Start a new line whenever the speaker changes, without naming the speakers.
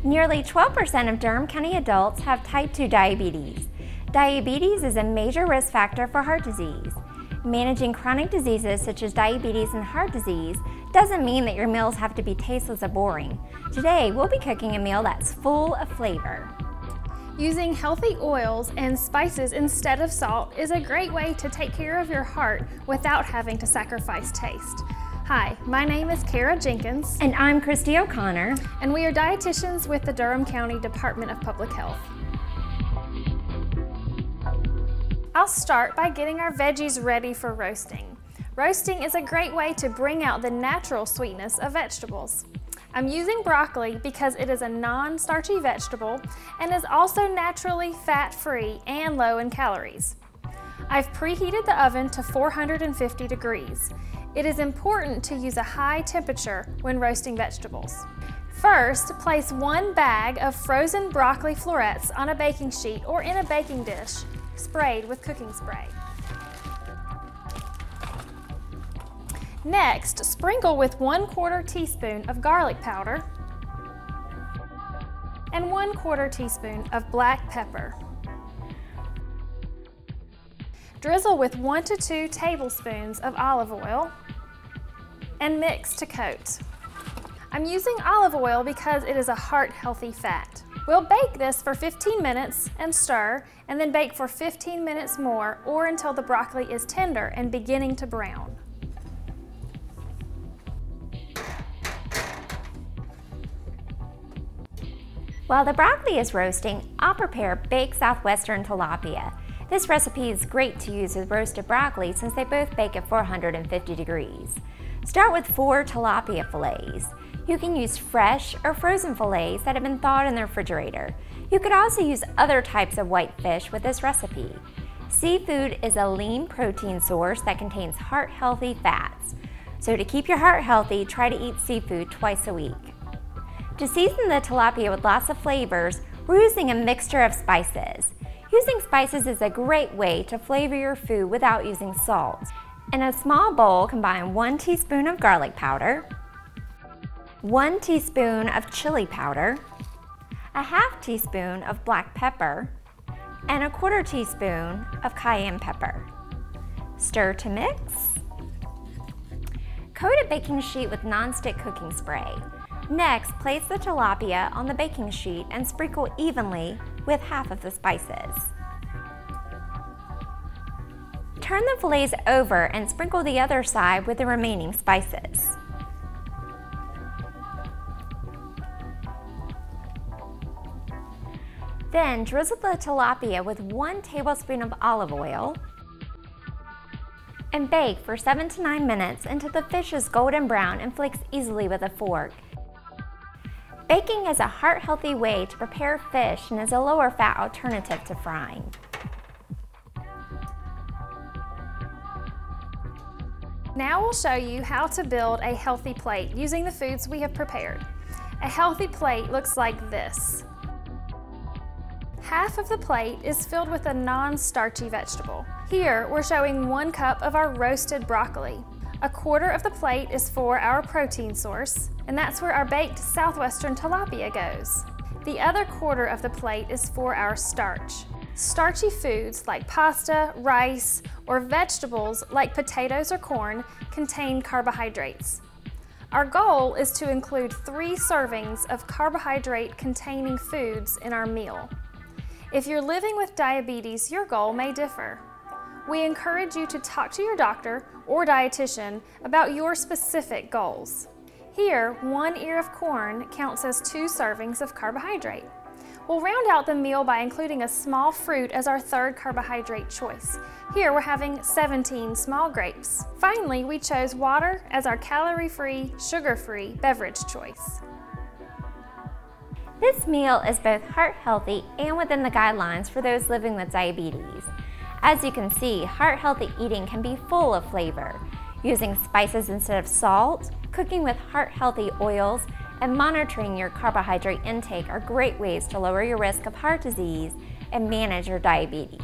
Nearly 12% of Durham County adults have type 2 diabetes. Diabetes is a major risk factor for heart disease. Managing chronic diseases such as diabetes and heart disease doesn't mean that your meals have to be tasteless or boring. Today, we'll be cooking a meal that's full of flavor.
Using healthy oils and spices instead of salt is a great way to take care of your heart without having to sacrifice taste. Hi, my name is Kara Jenkins.
And I'm Christy O'Connor.
And we are dietitians with the Durham County Department of Public Health. I'll start by getting our veggies ready for roasting. Roasting is a great way to bring out the natural sweetness of vegetables. I'm using broccoli because it is a non-starchy vegetable and is also naturally fat-free and low in calories. I've preheated the oven to 450 degrees. It is important to use a high temperature when roasting vegetables. First, place 1 bag of frozen broccoli florets on a baking sheet or in a baking dish, sprayed with cooking spray. Next, sprinkle with 1/4 teaspoon of garlic powder and 1/4 teaspoon of black pepper. Drizzle with 1 to 2 tablespoons of olive oil and mix to coat. I'm using olive oil because it is a heart-healthy fat. We'll bake this for 15 minutes and stir, and then bake for 15 minutes more or until the broccoli is tender and beginning to brown.
While the broccoli is roasting, I'll prepare baked Southwestern tilapia. This recipe is great to use with roasted broccoli since they both bake at 450 degrees. Start with 4 tilapia fillets. You can use fresh or frozen fillets that have been thawed in the refrigerator. You could also use other types of white fish with this recipe. Seafood is a lean protein source that contains heart-healthy fats. So to keep your heart healthy, try to eat seafood twice a week. To season the tilapia with lots of flavors, we're using a mixture of spices. Using spices is a great way to flavor your food without using salt. In a small bowl, combine 1 teaspoon of garlic powder, 1 teaspoon of chili powder, a 1/2 teaspoon of black pepper, and 1/4 teaspoon of cayenne pepper. Stir to mix. Coat a baking sheet with nonstick cooking spray. Next, place the tilapia on the baking sheet and sprinkle evenly with half of the spices. Turn the fillets over and sprinkle the other side with the remaining spices. Then drizzle the tilapia with 1 tablespoon of olive oil and bake for 7 to 9 minutes until the fish is golden brown and flakes easily with a fork. Baking is a heart-healthy way to prepare fish and is a lower-fat alternative to frying.
Now we'll show you how to build a healthy plate using the foods we have prepared. A healthy plate looks like this. Half of the plate is filled with a non-starchy vegetable. Here, we're showing 1 cup of our roasted broccoli. 1/4 of the plate is for our protein source, and that's where our baked Southwestern tilapia goes. The other 1/4 of the plate is for our starch. Starchy foods like pasta, rice, or vegetables like potatoes or corn contain carbohydrates. Our goal is to include 3 servings of carbohydrate-containing foods in our meal. If you're living with diabetes, your goal may differ. We encourage you to talk to your doctor or dietitian about your specific goals. Here, 1 ear of corn counts as 2 servings of carbohydrate. We'll round out the meal by including a small fruit as our 3rd carbohydrate choice. Here we're having 17 small grapes. Finally, we chose water as our calorie-free, sugar-free beverage choice.
This meal is both heart-healthy and within the guidelines for those living with diabetes. As you can see, heart-healthy eating can be full of flavor. Using spices instead of salt, cooking with heart-healthy oils, and monitoring your carbohydrate intake are great ways to lower your risk of heart disease and manage your diabetes.